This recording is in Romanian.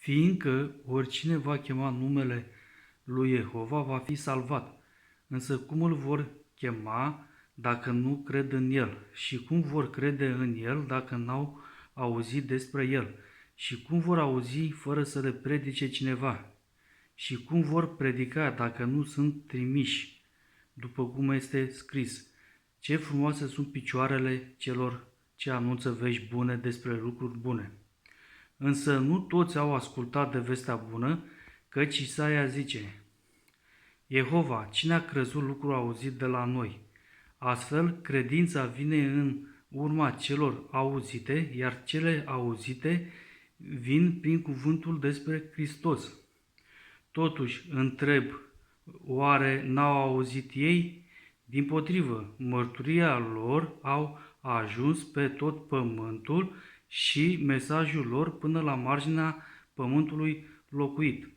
fiindcă oricine va chema numele lui Jehova va fi salvat. Însă cum îl vor chema dacă nu cred în el? Și cum vor crede în el dacă n-au auzit despre el? Și cum vor auzi fără să le predice cineva? Și cum vor predica dacă nu sunt trimiși, după cum este scris? Ce frumoase sunt picioarele celor ce anunță vești bune despre lucruri bune. Însă nu toți au ascultat de vestea bună, căci Isaia zice: Jehova, cine a crezut lucrul auzit de la noi? Astfel, credința vine în urma celor auzite, iar cele auzite vin prin cuvântul despre Hristos. Totuși, întreb, oare n-au auzit ei? Dimpotrivă, mărturia lor au ajuns pe tot pământul și mesajul lor până la marginea pământului locuit.